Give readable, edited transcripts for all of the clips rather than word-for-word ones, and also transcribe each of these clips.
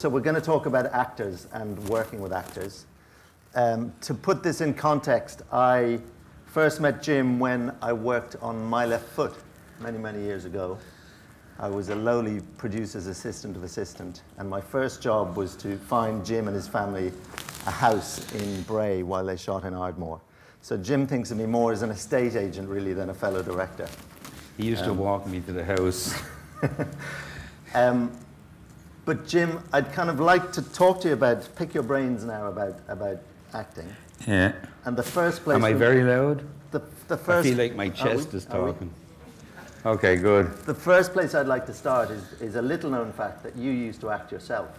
So we're going to talk about actors and working with actors. To put this in context, I first met Jim when I worked on My Left Foot many, many years ago. I was a lowly producer's assistant of assistant, and my first job was to find Jim and his family a house in Bray while they shot in Ardmore. So Jim thinks of me more as an estate agent, really, than a fellow director. He used to walk me to the house. But Jim, I'd kind of like to talk to you about, pick your brains now about acting. Yeah. And the first place... Am I very loud? The first, I feel like my chest is talking. Okay, good. The first place I'd like to start is a little known fact that you used to act yourself.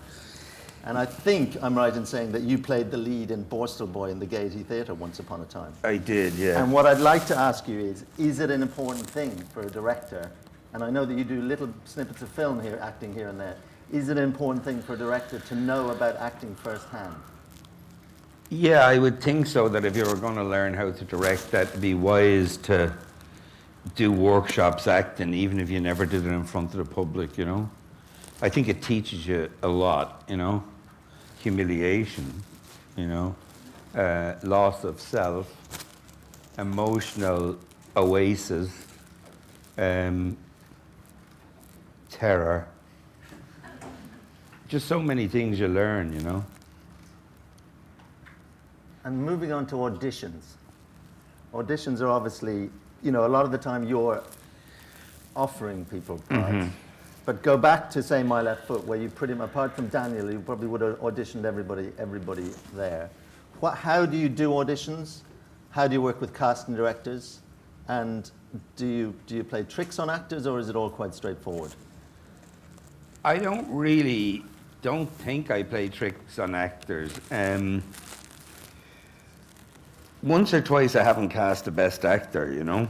And I think I'm right in saying that you played the lead in Borstal Boy in the Gaiety Theatre once upon a time. I did, yeah. And what I'd like to ask you is it an important thing for a director? And I know that you do little snippets of film here, acting here and there. Is it an important thing for a director to know about acting firsthand? Yeah, I would think so, that if you were going to learn how to direct, that it'd be wise to do workshops acting, even if you never did it in front of the public, you know? I think it teaches you a lot, you know? Humiliation, you know? Loss of self, emotional oasis, terror. Just so many things you learn, you know? And moving on to auditions. Auditions are obviously, you know, a lot of the time you're offering people parts. Mm-hmm. But go back to, say, My Left Foot, where you pretty much, apart from Daniel, you probably would have auditioned everybody there. How do you do auditions? How do you work with casting directors? And do you play tricks on actors, or is it all quite straightforward? I don't think I play tricks on actors. Once or twice I haven't cast the best actor, you know.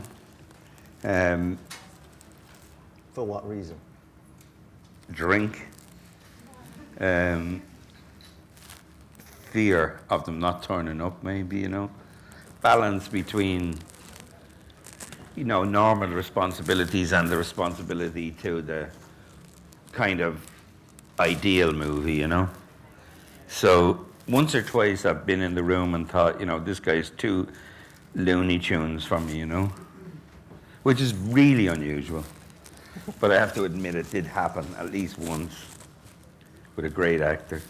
For what reason? Drink. Fear of them not turning up, maybe, you know. Balance between, you know, normal responsibilities and the responsibility to the kind of ideal movie, you know. So once or twice I've been in the room and thought, you know, this guy's too Looney Tunes for me, you know, which is really unusual. But I have to admit it did happen at least once with a great actor.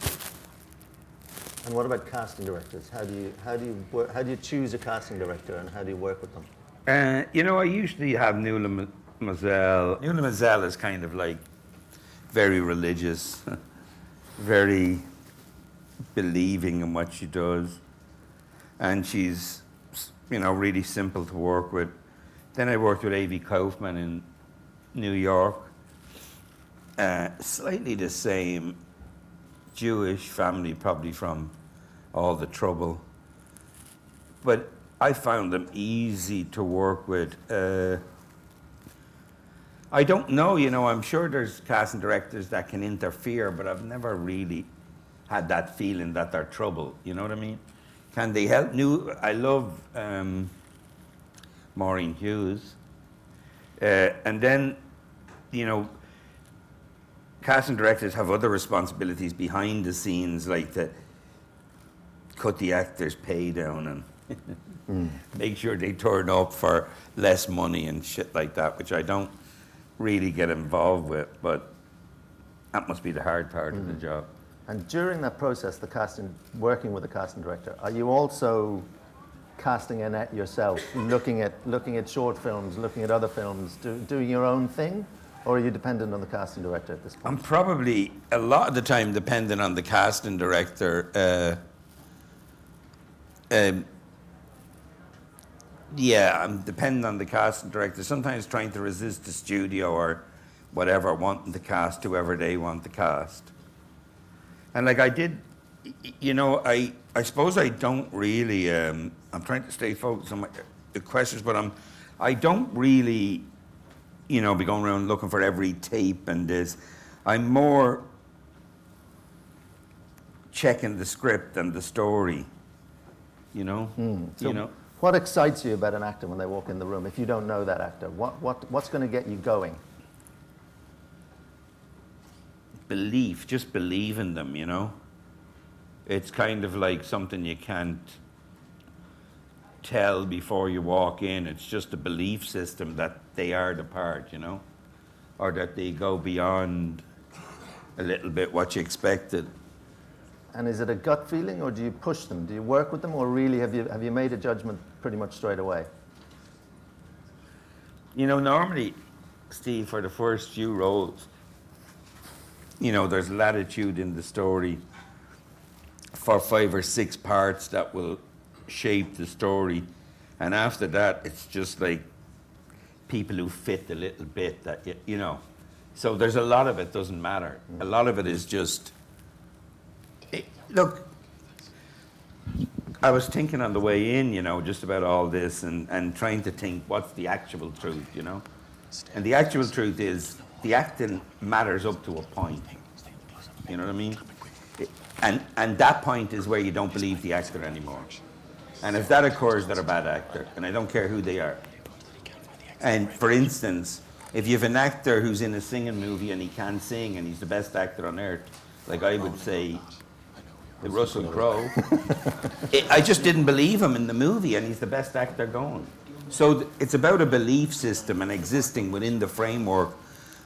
And what about casting directors? How do you choose a casting director, and how do you work with them? You know, I usually have Nuala Mazel. Nuala Mazel is kind of like very religious, very believing in what she does, and she's, you know, really simple to work with. Then I worked with A.V. Kaufman in New York, slightly the same, Jewish family, probably from all the trouble, but I found them easy to work with. I don't know, you know, I'm sure there's casting directors that can interfere, but I've never really had that feeling that they're trouble, you know what I mean? Can they help? I love Maureen Hughes. And then, you know, casting directors have other responsibilities behind the scenes, like to cut the actors' pay down and make sure they turn up for less money and shit like that, which I don't really get involved with, but that must be the hard part of the job. And during that process, working with the casting director, are you also casting a net yourself, looking at short films, looking at other films, doing your own thing, or are you dependent on the casting director at this point? I'm probably a lot of the time dependent on the casting director. Yeah, I'm dependent on the casting director, sometimes trying to resist the studio or whatever, wanting to cast whoever they want to cast. And like I did, you know, I suppose I don't really, I'm trying to stay focused on the questions, but I don't really, you know, be going around looking for every tape and this. I'm more checking the script and the story, you know? So you know? What excites you about an actor when they walk in the room, if you don't know that actor? What's going to get you going? belief, just believe in them, you know? It's kind of like something you can't tell before you walk in. It's just a belief system that they are the part, you know? Or that they go beyond a little bit what you expected. And is it a gut feeling, or do you push them? Do you work with them, or really have you made a judgment pretty much straight away? You know, normally, Steve, for the first few roles, you know, there's latitude in the story for 5 or 6 parts that will shape the story. And after that, it's just like people who fit a little bit that, you know. So there's a lot of it doesn't matter. A lot of it is just, look, I was thinking on the way in, you know, just about all this and trying to think what's the actual truth, you know? And the actual truth is the acting matters up to a point. You know what I mean? And that point is where you don't believe the actor anymore. And if that occurs, they're a bad actor. And I don't care who they are. And for instance, if you have an actor who's in a singing movie and he can sing and he's the best actor on earth, like I would say, Russell Crowe, I just didn't believe him in the movie and he's the best actor going. So it's about a belief system and existing within the framework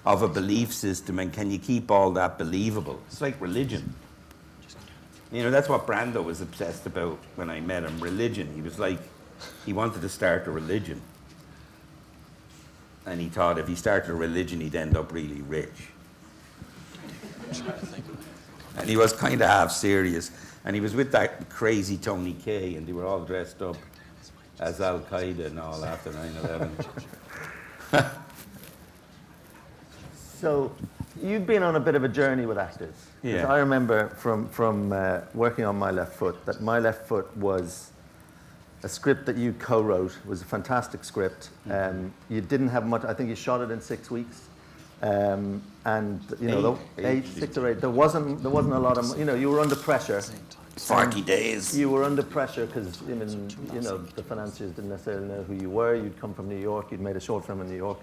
of a belief system, and can you keep all that believable? It's like religion. You know, that's what Brando was obsessed about when I met him, religion. He was like, he wanted to start a religion. And he thought if he started a religion, he'd end up really rich. And he was kind of half serious. And he was with that crazy Tony Kaye, and they were all dressed up as Al-Qaeda and all after 9/11. So you've been on a bit of a journey with actors. 'Cause Yeah. I remember from working on My Left Foot that My Left Foot was a script that you co-wrote. It was a fantastic script. You didn't have much. I think you shot it in 6 weeks. And you know, 6 or 8. There wasn't a lot of, you know, you were under pressure. 40 days. You were under pressure because, you know, the financiers didn't necessarily know who you were. You'd come from New York. You'd made a short film in New York.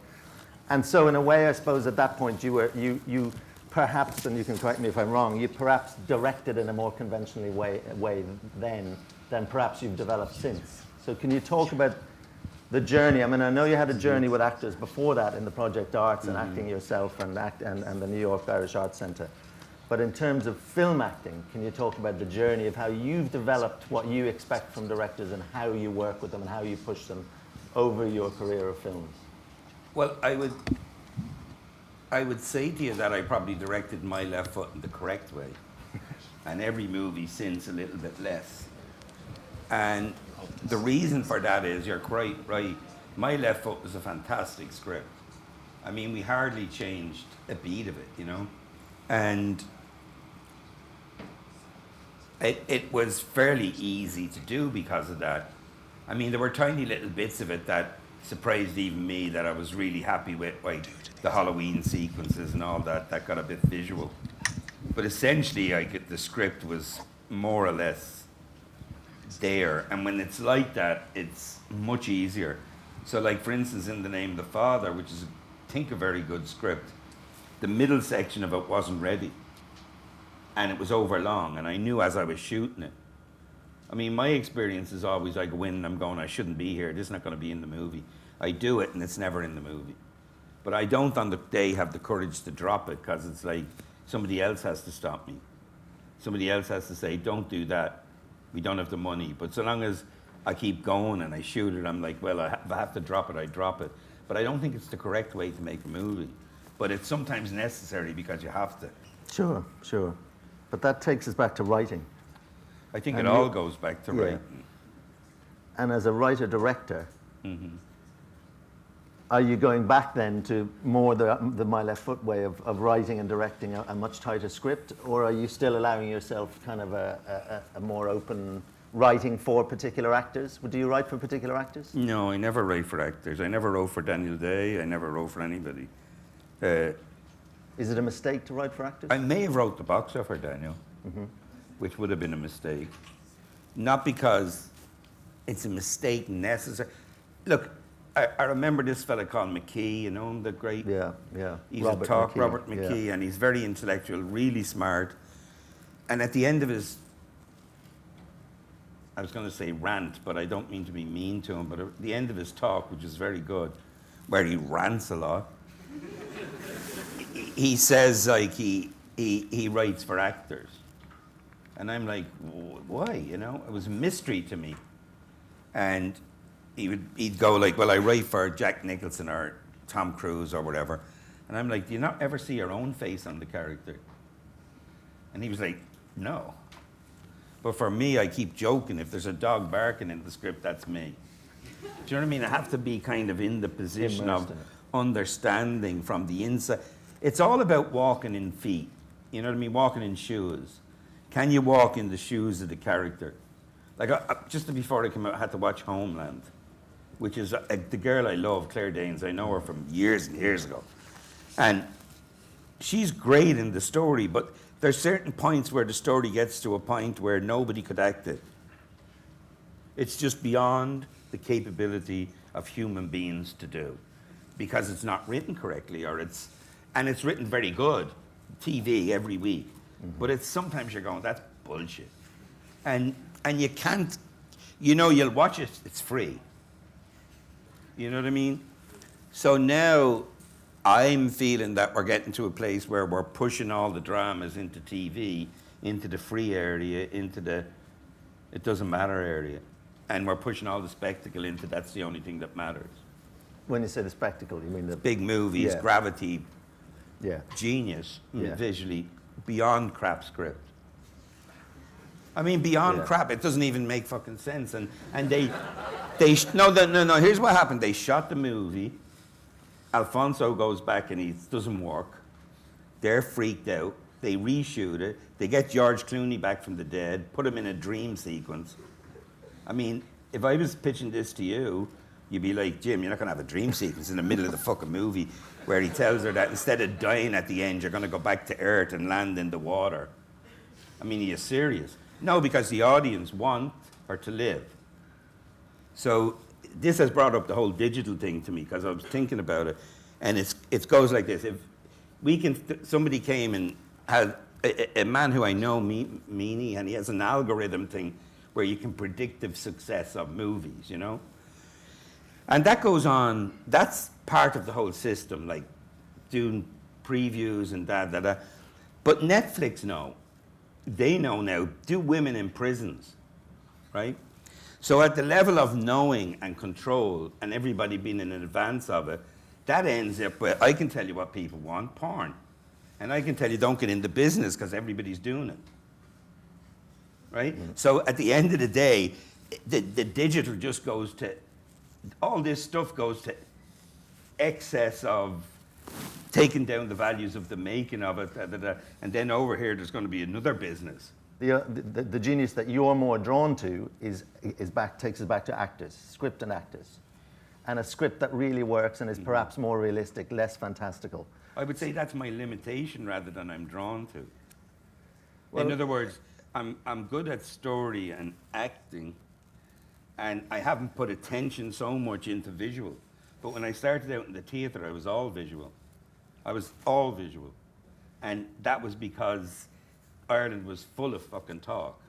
And so in a way, I suppose at that point you perhaps, and you can correct me if I'm wrong, you perhaps directed in a more conventionally way then than perhaps you've developed since. So can you talk about the journey? I mean, I know you had a journey with actors before that in the Project Arts and acting yourself and the New York Irish Arts Centre. But in terms of film acting, can you talk about the journey of how you've developed what you expect from directors and how you work with them and how you push them over your career of films? Well, I would say to you that I probably directed My Left Foot in the correct way. And every movie since a little bit less. And the reason for that is, you're quite right, My Left Foot was a fantastic script. I mean, we hardly changed a beat of it, you know? And it was fairly easy to do because of that. I mean, there were tiny little bits of it that surprised even me that I was really happy with, like the Halloween sequences and all that got a bit visual. But essentially, the script was more or less there. And when it's like that, it's much easier. So like, for instance, In the Name of the Father, which is, I think, a very good script, the middle section of it wasn't ready. And it was over long, and I knew as I was shooting it. I mean, my experience is always I go in and I'm going, I shouldn't be here, this is not going to be in the movie. I do it and it's never in the movie. But I don't on the day have the courage to drop it, because it's like somebody else has to stop me. Somebody else has to say, don't do that. We don't have the money. But so long as I keep going and I shoot it, I'm like, well, if I have to drop it, I drop it. But I don't think it's the correct way to make a movie. But it's sometimes necessary because you have to. Sure, sure. But that takes us back to writing. I think it all goes back to writing. And as a writer-director, are you going back then to more the My Left Foot way of writing and directing a much tighter script, or are you still allowing yourself kind of a more open writing for particular actors? Do you write for particular actors? No, I never write for actors. I never wrote for Daniel Day. I never wrote for anybody. Is it a mistake to write for actors? I may have wrote the boxer for Daniel, which would have been a mistake. Not because it's a mistake necessary. Look, I remember this fella called McKee, you know him, the great. Yeah, yeah. He's Robert a talk, McKee, Robert McKee, yeah. and he's very intellectual, really smart. And at the end of his, I was going to say rant, but I don't mean to be mean to him, but at the end of his talk, which is very good, where he rants a lot, he says like he writes for actors. And I'm like, why? You know, it was a mystery to me. And he'd go like, well, I write for Jack Nicholson or Tom Cruise or whatever. And I'm like, do you not ever see your own face on the character? And he was like, no. But for me, I keep joking, if there's a dog barking in the script, that's me. Do you know what I mean? I have to be kind of in the position Immersed of in it. understanding from the inside. It's all about walking in feet. You know what I mean? Walking in shoes. Can you walk in the shoes of the character? Like, just before I came out, I had to watch Homeland, which is the girl I love, Claire Danes. I know her from years and years ago. And she's great in the story, but there's certain points where the story gets to a point where nobody could act it. It's just beyond the capability of human beings to do, because it's not written correctly, and it's written very good, TV every week. Mm-hmm. But it's sometimes you're going, that's bullshit. And you can't, you know, you'll watch it, it's free. You know what I mean? So now I'm feeling that we're getting to a place where we're pushing all the dramas into TV, into the free area, into the it doesn't matter area. And we're pushing all the spectacle into that's the only thing that matters. When you say the spectacle, you mean the Big movies, Yeah. gravity, Yeah. genius, Yeah. visually, beyond crap script. I mean, beyond Yeah. crap, it doesn't even make fucking sense. And no, here's what happened. They shot the movie. Alfonso goes back and it doesn't work. They're freaked out. They reshoot it. They get George Clooney back from the dead, put him in a dream sequence. I mean, if I was pitching this to you, you'd be like, Jim, you're not going to have a dream sequence in the middle of the fucking movie where he tells her that instead of dying at the end, you're going to go back to Earth and land in the water. I mean, are you serious? No, because the audience want her to live. So this has brought up the whole digital thing to me, because I was thinking about it, and it goes like this. If we can, somebody came and had a man who I know, Meanie, and he has an algorithm thing where you can predict the success of movies, you know? And that goes on, that's part of the whole system, like doing previews and da. But Netflix know. They know now, do women in prisons, right? So at the level of knowing and control and everybody being in advance of it, that ends up with, I can tell you what people want, porn. And I can tell you don't get into business because everybody's doing it, right? Mm-hmm. So at the end of the day, the digital just goes to, all this stuff goes to excess of taking down the values of the making of it, and then over here there's going to be another business. The genius that you're more drawn to takes us back to actors, script and actors. And a script that really works and is perhaps more realistic, less fantastical. I would say that's my limitation rather than I'm drawn to. Well, in other words, I'm good at story and acting, and I haven't put attention so much into visual. But when I started out in the theatre, I was all visual. And that was because Ireland was full of fucking talk.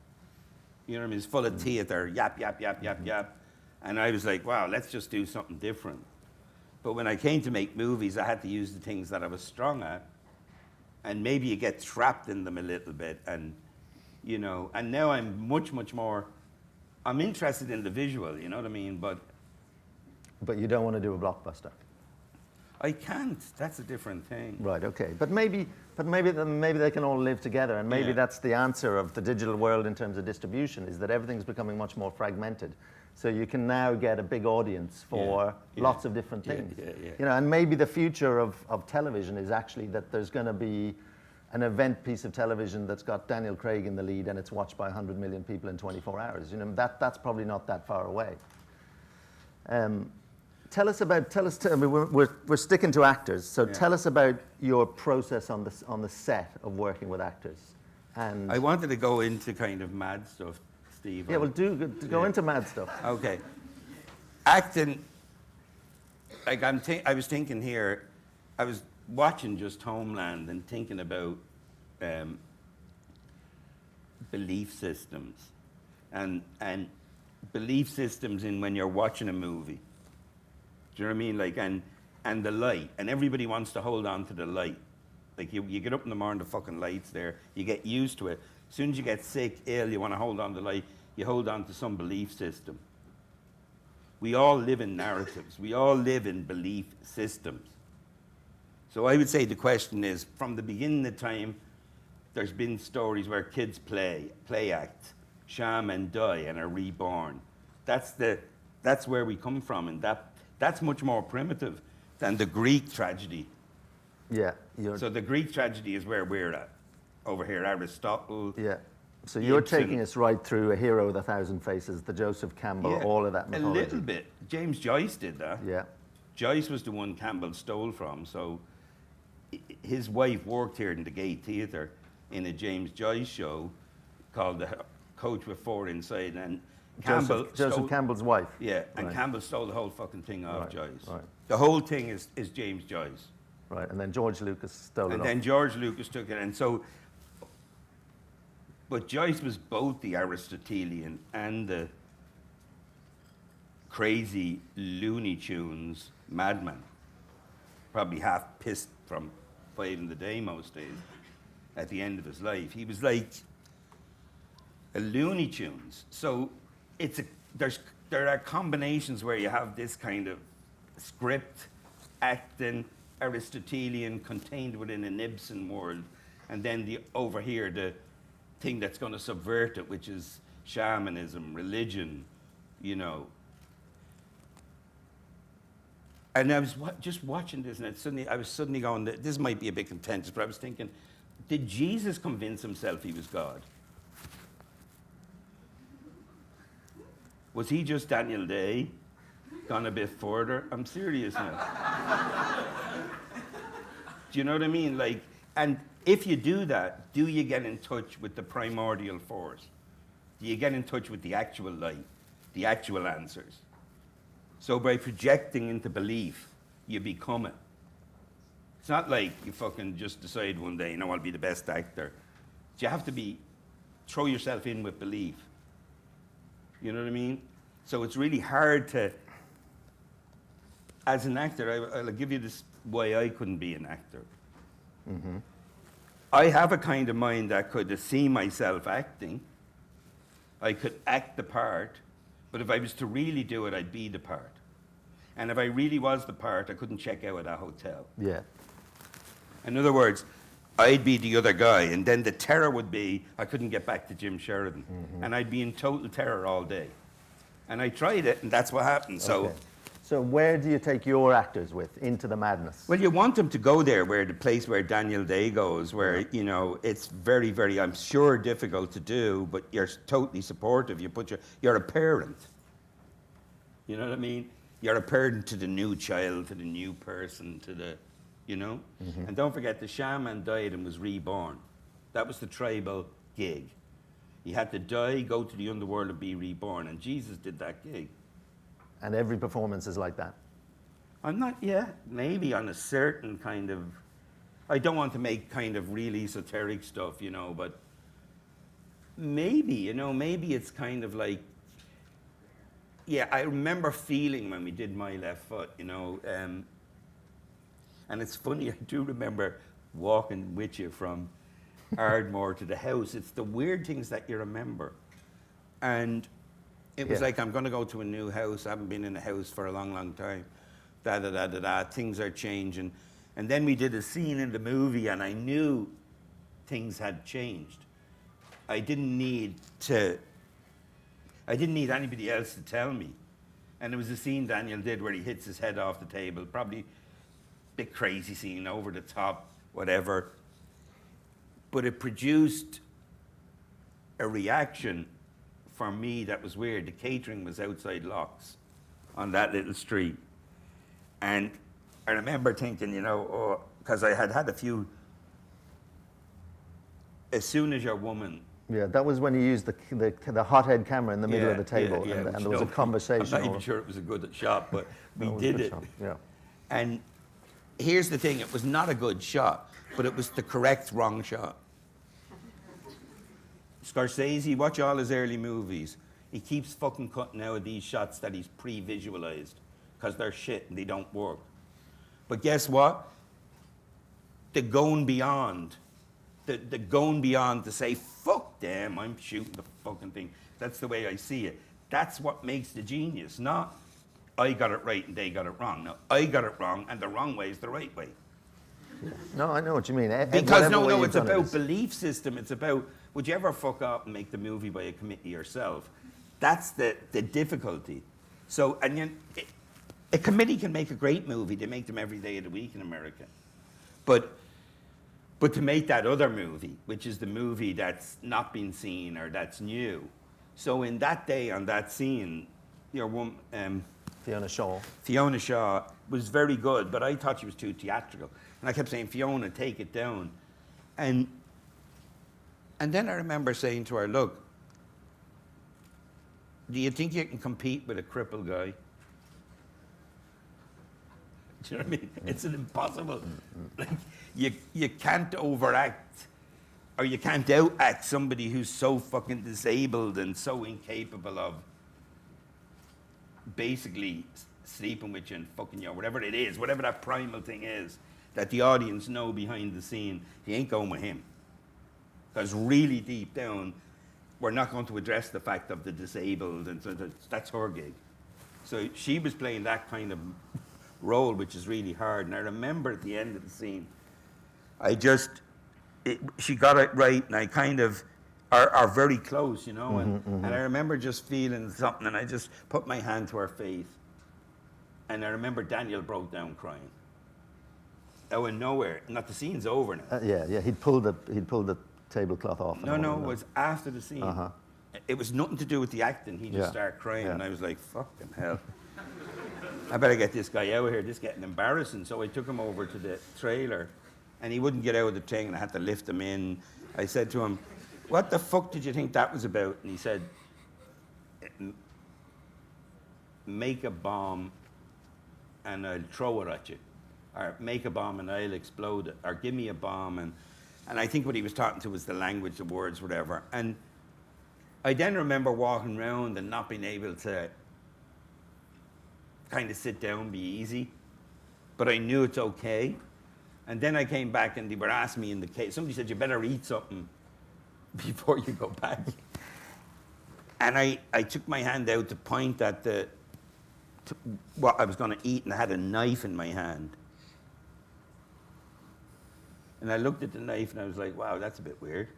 You know what I mean? It's full of theatre, yap. And I was like, wow, let's just do something different. But when I came to make movies, I had to use the things that I was strong at. And maybe you get trapped in them a little bit. And, you know, and now I'm much more, I'm interested in the visual, you know what I mean? But you don't want to do a blockbuster. I can't. That's a different thing. Right. Okay. But maybe they can all live together, and maybe that's the answer of the digital world in terms of distribution, is that everything's becoming much more fragmented. So you can now get a big audience for lots of different things. You know, and maybe the future of television is actually that there's going to be an event piece of television that's got Daniel Craig in the lead, and it's watched by 100 million people in 24 hours. You know, that's probably not that far away. Tell us, I mean, we're sticking to actors, so tell us about your process on the set of working with actors. And I wanted to go into kind of mad stuff, Steve. Yeah, well, go into mad stuff. Okay. Acting, like I was thinking here, I was watching just Homeland and thinking about belief systems and belief systems in when you're watching a movie. Do you know what I mean? Like, and the light, and everybody wants to hold on to the light. Like, you get up in the morning, the fucking light's there, you get used to it. As soon as you get sick, ill, you want to hold on to the light, you hold on to some belief system. We all live in narratives. We all live in belief systems. So I would say the question is, from the beginning of time, there's been stories where kids play act, shaman die and are reborn. That's where we come from, and that's much more primitive than the Greek tragedy. Yeah. So the Greek tragedy is where we're at, over here, Aristotle. Yeah. So you're Ibsen. taking us right through A Hero with a Thousand Faces, the Joseph Campbell, all of that mythology. A little bit. James Joyce did that. Yeah. Joyce was the one Campbell stole from. So his wife worked here in the Gay Theatre in a James Joyce show called The Coach with Four Inside. And Campbell Joseph Campbell's wife. Yeah, and Right. Campbell stole the whole fucking thing off Right, Joyce. right. The whole thing is James Joyce. Right, and then George Lucas stole it And off. then George Lucas took it. And so, but Joyce was both the Aristotelian and the crazy Looney Tunes madman. Probably half pissed from 5 in the day most days at the end of his life. He was like a Looney Tunes. So there are combinations where you have this kind of script, acting, Aristotelian contained within an Ibsen world, and then over here the thing that's going to subvert it, which is shamanism, religion, you know. And I was just watching this, and I was suddenly going, this might be a bit contentious, but I was thinking, did Jesus convince himself he was God? Was he just Daniel Day, gone a bit further? I'm serious now. Do you know what I mean? Like, and if you do that, do you get in touch with the primordial force? Do you get in touch with the actual light, the actual answers? So by projecting into belief, you become it. It's not like you fucking just decide one day, I'll be the best actor. You have to throw yourself in with belief. You know what I mean? So it's really hard to, as an actor, I'll give you this why I couldn't be an actor. Mm-hmm. I have a kind of mind that could see myself acting. I could act the part, but if I was to really do it, I'd be the part. And if I really was the part, I couldn't check out at a hotel. Yeah. In other words, I'd be the other guy, and then the terror would be I couldn't get back to Jim Sheridan. Mm-hmm. And I'd be in total terror all day. And I tried it, and that's what happened. Okay. So where do you take your actors into the madness? Well, you want them to go there, where the place where Daniel Day goes, where, it's very, very, I'm sure, difficult to do, but you're totally supportive. You're a parent. You know what I mean? You're a parent to the new child, to the new person, to the, Mm-hmm. And don't forget, the shaman died and was reborn. That was the tribal gig. He had to die, go to the underworld and be reborn, and Jesus did that gig. And every performance is like that? Maybe on a certain kind of, I don't want to make kind of really esoteric stuff, but maybe, maybe it's kind of like, I remember feeling when we did My Left Foot, and it's funny, I do remember walking with you from Ardmore to the house. It's the weird things that you remember. And it was like, I'm going to go to a new house. I haven't been in a house for a long, long time. Things are changing. And then we did a scene in the movie, and I knew things had changed. I didn't need anybody else to tell me. And it was a scene Daniel did where he hits his head off the table. Probably a bit crazy scene, over the top, whatever. But it produced a reaction for me that was weird. The catering was outside Locks on that little street. And I remember thinking, because I had a few, as soon as your woman. Yeah, that was when you used the hothead camera in the middle of the table, and there was a conversation. I'm not even sure it was a good shot, but we did it. Yeah. And here's the thing, it was not a good shot, but it was the correct wrong shot. Scorsese, watch all his early movies. He keeps fucking cutting out these shots that he's pre-visualized because they're shit and they don't work. But guess what? The going beyond to say, fuck them, I'm shooting the fucking thing. That's the way I see it. That's what makes the genius, not I got it right and they got it wrong. No, I got it wrong and the wrong way is the right way. No, I know what you mean. Because it's about belief system. It's about, would you ever fuck up and make the movie by a committee yourself? That's the difficulty. So, a committee can make a great movie. They make them every day of the week in America. But to make that other movie, which is the movie that's not been seen or that's new. So in that day on that scene, your woman, Fiona Shaw was very good, but I thought she was too theatrical. And I kept saying, Fiona, take it down. And then I remember saying to her, look, do you think you can compete with a crippled guy? Do you know what I mean? It's an impossible. Like, you can't overact or you can't outact somebody who's so fucking disabled and so incapable of basically sleeping with you and fucking you, or whatever it is, whatever that primal thing is that the audience know behind the scene. You ain't going with him. Because really deep down, we're not going to address the fact of the disabled, and so that's her gig. So she was playing that kind of role, which is really hard. And I remember at the end of the scene, she got it right, and I kind of are very close, you know. And I remember just feeling something, and I just put my hand to her face. And I remember Daniel broke down crying. Out of nowhere. Not the scene's over now. Yeah. He'd pulled the tablecloth off. No, it was after the scene. It was nothing to do with the acting. He just started crying, and I was like, fucking hell. I better get this guy out of here. This is getting embarrassing. So I took him over to the trailer, and he wouldn't get out of the thing, and I had to lift him in. I said to him, what the fuck did you think that was about? And he said, make a bomb and I'll throw it at you. Or make a bomb and I'll explode it. Or give me a bomb. And I think what he was talking to was the language, the words, whatever. And I then remember walking around and not being able to kind of sit down, be easy. But I knew it's okay. And then I came back and they were asking me in the case, somebody said, you better eat something before you go back. And I took my hand out to point at what I was going to eat, and I had a knife in my hand. And I looked at the knife and I was like, wow, that's a bit weird.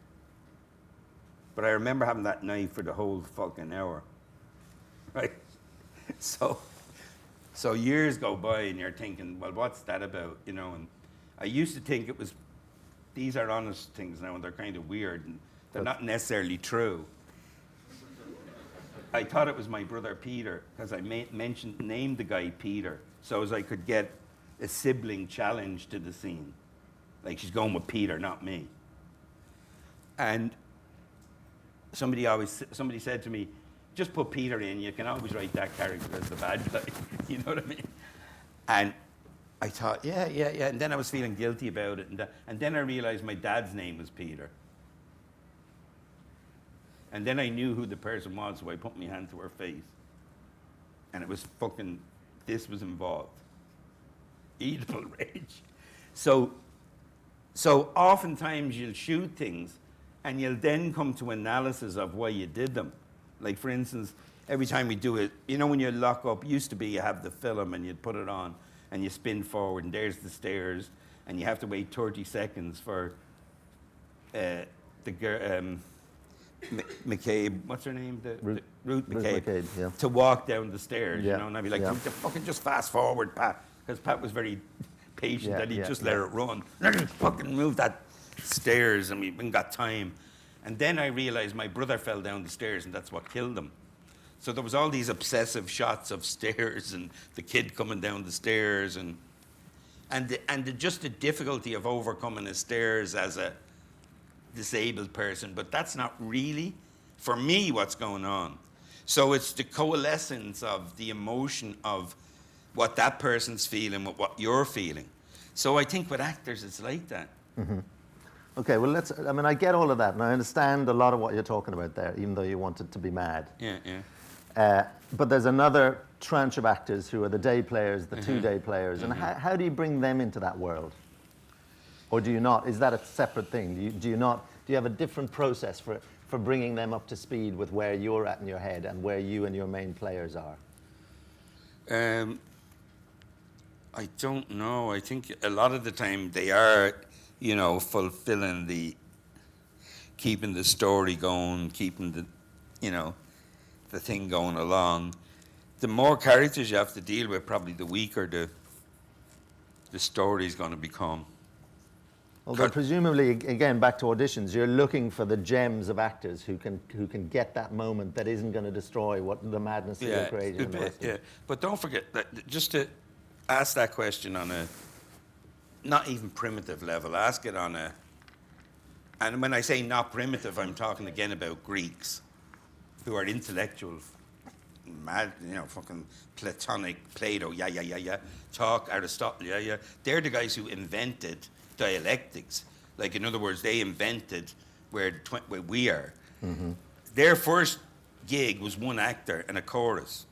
But I remember having that knife for the whole fucking hour. Right? So years go by and you're thinking, well, what's that about? You know, and I used to think it was, these are honest things now and they're kind of weird and they're not necessarily true. I thought it was my brother Peter because I named the guy Peter so as I could get a sibling challenge to the scene. Like, she's going with Peter, not me. And somebody said to me, just put Peter in, you can always write that character as the bad guy. You know what I mean? And I thought, yeah. And then I was feeling guilty about it. And then I realized my dad's name was Peter. And then I knew who the person was, so I put my hand to her face. And it was fucking, this was involved. Eatable rage. So oftentimes you'll shoot things and you'll then come to analysis of why you did them. Like, for instance, every time we do it, you know when you lock up, used to be you have the film and you'd put it on and you spin forward and there's the stairs and you have to wait 30 seconds for the girl, McCabe, what's her name? Ruth McCabe, yeah. To walk down the stairs, Yeah. you know, and I'd be like, Yeah. fucking just fast forward, Pat. Because Pat was very patient that he'd just let it run. Fucking move that stairs and we haven't got time. And then I realized my brother fell down the stairs and that's what killed him. So there was all these obsessive shots of stairs and the kid coming down the stairs and just the difficulty of overcoming the stairs as a disabled person, but that's not really, for me, what's going on. So it's the coalescence of the emotion of what that person's feeling with what you're feeling. So I think with actors, it's like that. Okay, well, I mean, I get all of that, and I understand a lot of what you're talking about there, even though you want it to be mad. Yeah, yeah. But there's another tranche of actors who are the day players, the 2-day players, and how do you bring them into that world? Or do you not? Is that a separate thing? Do you have a different process for bringing them up to speed with where you're at in your head and where you and your main players are? I don't know. I think a lot of the time they are, fulfilling keeping the story going, keeping the thing going along. The more characters you have to deal with, probably the weaker the story's going to become. Although presumably, again, back to auditions, you're looking for the gems of actors who can get that moment that isn't going to destroy what the madness that you're creating. In the rest of it. But don't forget that just to ask that question on a not even primitive level, ask it on a, and when I say not primitive, I'm talking again about Greeks who are intellectual, mad, fucking Platonic, Plato, talk, Aristotle, They're the guys who invented dialectics. Like, in other words, they invented where we are. Their first gig was one actor and a chorus,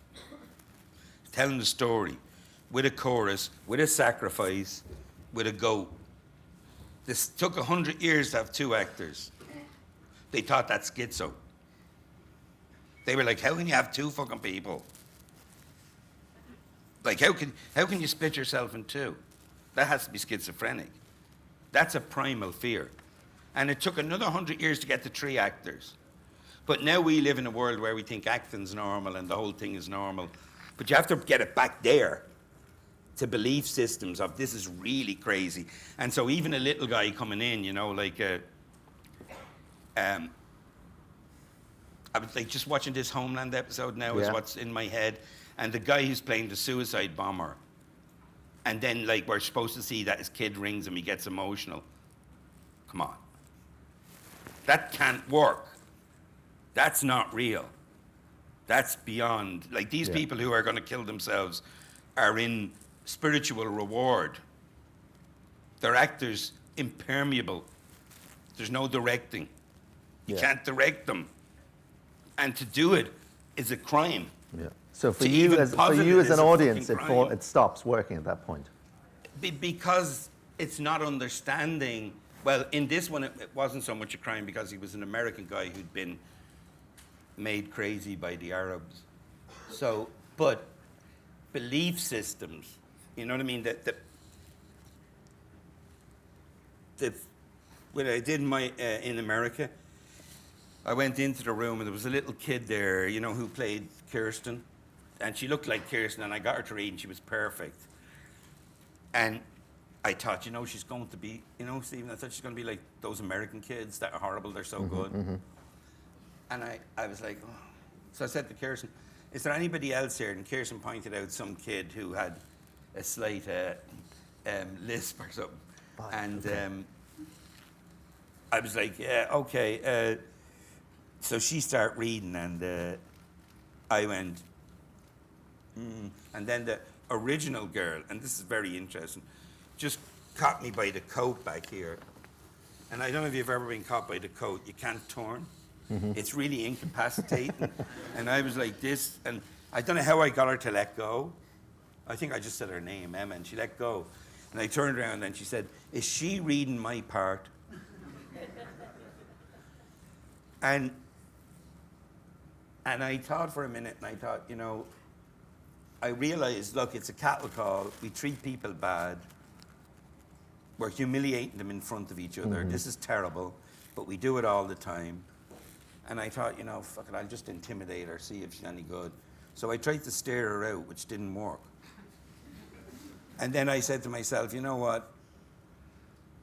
telling the story with a chorus, with a sacrifice, with a goat. This took 100 years to have 2 actors. They thought that's schizo. They were like, how can you have 2 fucking people? Like, how can you split yourself in 2? That has to be schizophrenic. That's a primal fear. And it took another 100 years to get to 3 actors. But now we live in a world where we think acting's normal and the whole thing is normal. But you have to get it back there to belief systems of this is really crazy. And so even a little guy coming in, I was like just watching this Homeland episode now is what's in my head. And the guy who's playing the suicide bomber, and then like we're supposed to see that his kid rings him, he gets emotional. Come on. That can't work. That's not real. That's beyond, like these people who are going to kill themselves are in spiritual reward. They're actors impermeable. There's no directing. You can't direct them. And to do it is a crime. Yeah. So for you as an audience, it stops working at that point. Because it's not understanding. Well, in this one, it wasn't so much a crime because he was an American guy who'd been made crazy by the Arabs. So, but belief systems, you know what I mean? When I did my in America, I went into the room and there was a little kid there, who played Kirsten, and she looked like Kirsten, and I got her to read, and she was perfect. And I thought, she's going to be, Stephen, I thought she's going to be like those American kids that are horrible, they're so good. And I was like, oh. So I said to Kirsten, is there anybody else here? And Kirsten pointed out some kid who had a slight lisp or something. And I was like, yeah, okay. So she started reading, and I went, and then the original girl, and this is very interesting, just caught me by the coat back here. And I don't know if you've ever been caught by the coat. You can't turn. It's really incapacitating. And I was like this, and I don't know how I got her to let go. I think I just said her name, Emma, and she let go. And I turned around and she said, is she reading my part? And I thought for a minute, and I thought, I realized, look, it's a cattle call. We treat people bad. We're humiliating them in front of each other. This is terrible, but we do it all the time. And I thought, fuck it, I'll just intimidate her, see if she's any good. So I tried to steer her out, which didn't work. And then I said to myself, you know what?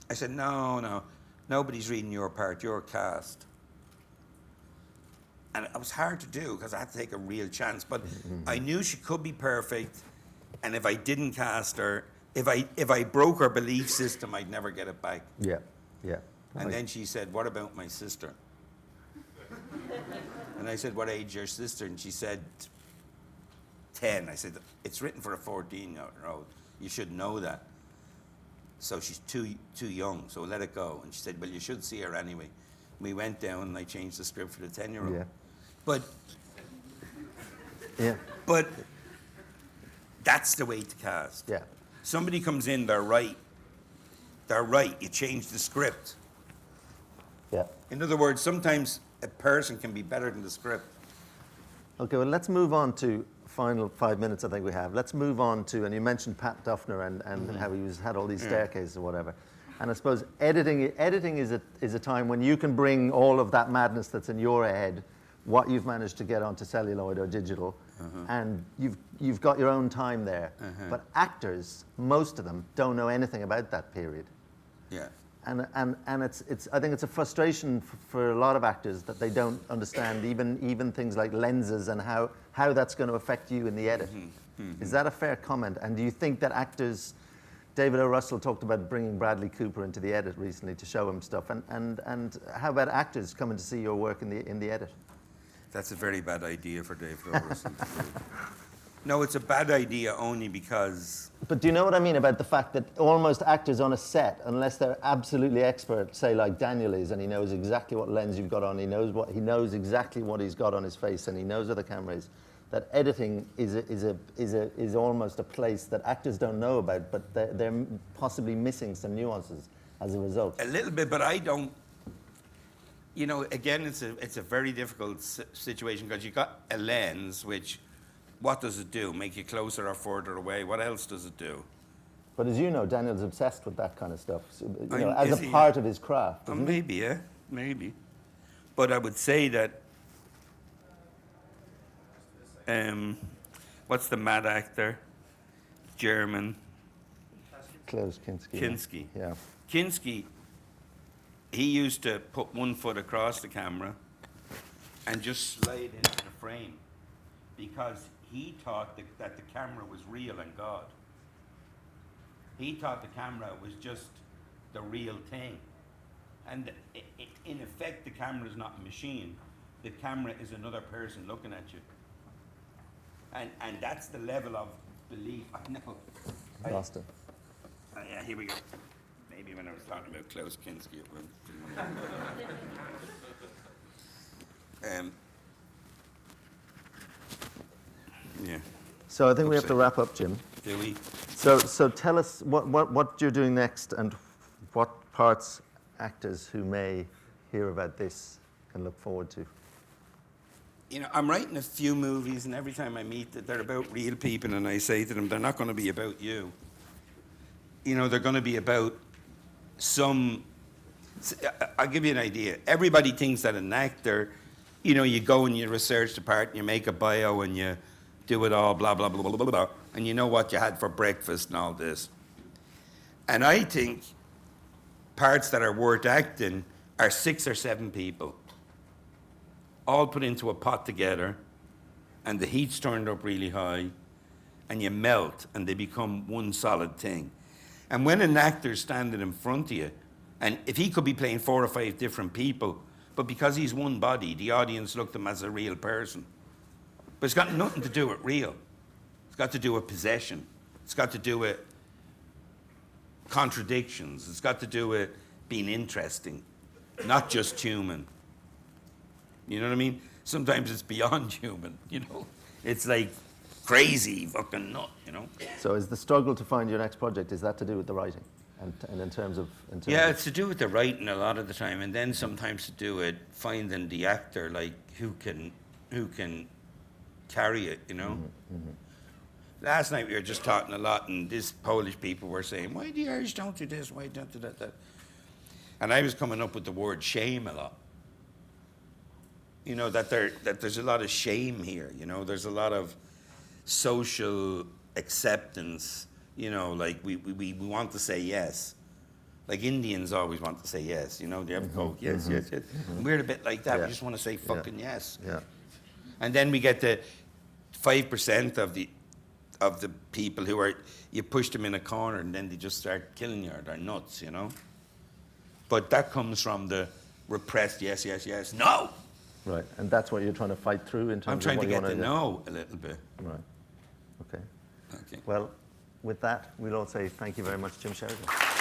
I said, no, nobody's reading your part, you're cast. And it was hard to do because I had to take a real chance. But I knew she could be perfect, and if I didn't cast her, if I broke her belief system, I'd never get it back. Yeah. And then she said, what about my sister? And I said, what age is your sister? And she said, 10. I said, it's written for a 14-year-old. You should know that. So she's too young, so let it go. And she said, well, you should see her anyway. We went down and I changed the script for the 10-year-old. Yeah. But that's the way to cast. Yeah. Somebody comes in, they're right. They're right. You change the script. Yeah. In other words, sometimes a person can be better than the script. Okay, well, let's move on to final 5 minutes I think we have. Let's move on to, and you mentioned Pat Duffner and how he had all these staircases or whatever. And I suppose editing is a time when you can bring all of that madness that's in your head, what you've managed to get onto celluloid or digital, and you've got your own time there. But actors, most of them, don't know anything about that period. Yeah. And it's I think it's a frustration for a lot of actors that they don't understand even things like lenses and how that's going to affect you in the edit. Is that a fair comment? And do you think that actors, David O. Russell talked about bringing Bradley Cooper into the edit recently to show him stuff, and how about actors coming to see your work in the edit? That's a very bad idea for David O. Russell to do. No, it's a bad idea only because... But do you know what I mean about the fact that almost actors on a set, unless they're absolutely expert, say like Daniel is, and he knows exactly what lens you've got on, he knows exactly what he's got on his face, and he knows where the camera is, that editing is almost a place that actors don't know about, but they're possibly missing some nuances as a result. A little bit, but I don't... You know, again, it's a very difficult situation because you've got a lens which... What does it do? Make you closer or further away? What else does it do? But as you know, Daniel's obsessed with that kind of stuff, so, as a part of his craft. Maybe, yeah, maybe. But I would say that, what's the mad actor? German. Klaus Kinski. Kinski. Yeah. Kinski, he used to put one foot across the camera and just slide into the frame because he thought that the camera was real and God. He thought the camera was just the real thing. And in effect, the camera is not a machine. The camera is another person looking at you. And that's the level of belief. I know. Lost it. Yeah, here we go. Maybe when I was talking about Klaus Kinski, it was. Yeah. So I think we have to wrap up, Jim. Do we? So tell us what you're doing next and what parts actors who may hear about this can look forward to. You know, I'm writing a few movies, and every time I meet them, they're about real people, and I say to them, they're not going to be about you. You know, they're going to be about some... I'll give you an idea. Everybody thinks that an actor, you know, you go and you research the part, and you make a bio, and you do it all, blah, blah, blah, blah, blah, blah, and you know what you had for breakfast and all this. And I think parts that are worth acting are 6 or 7 people, all put into a pot together, and the heat's turned up really high, and you melt, and they become one solid thing. And when an actor's standing in front of you, and if he could be playing 4 or 5 different people, but because he's one body, the audience looked at him as a real person. But it's got nothing to do with real. It's got to do with possession. It's got to do with contradictions. It's got to do with being interesting, not just human. You know what I mean? Sometimes it's beyond human, you know? It's like crazy fucking nut, you know? So is the struggle to find your next project, is that to do with the writing? And in terms of... Yeah, it's to do with the writing a lot of the time, and then sometimes to do with finding the actor, like, who can carry it, you know? Last night we were just talking a lot, and these Polish people were saying, why the Irish don't do this, why don't do that? And I was coming up with the word shame a lot. You know, that there's a lot of shame here, you know? There's a lot of social acceptance, you know, like we want to say yes. Like Indians always want to say yes, you know? They have to go, yes, yes, yes. And we're a bit like that, we just want to say fucking yes. Yeah. And then we get the 5% of the people who are, you push them in a corner and then they just start killing you, or they're nuts, you know? But that comes from the repressed yes, yes, yes, no! Right, and that's what you're trying to fight through in terms of what you want to do? I'm trying to get to know a little bit. Right. Okay. Okay. Well, with that, we'll all say thank you very much, Jim Sheridan.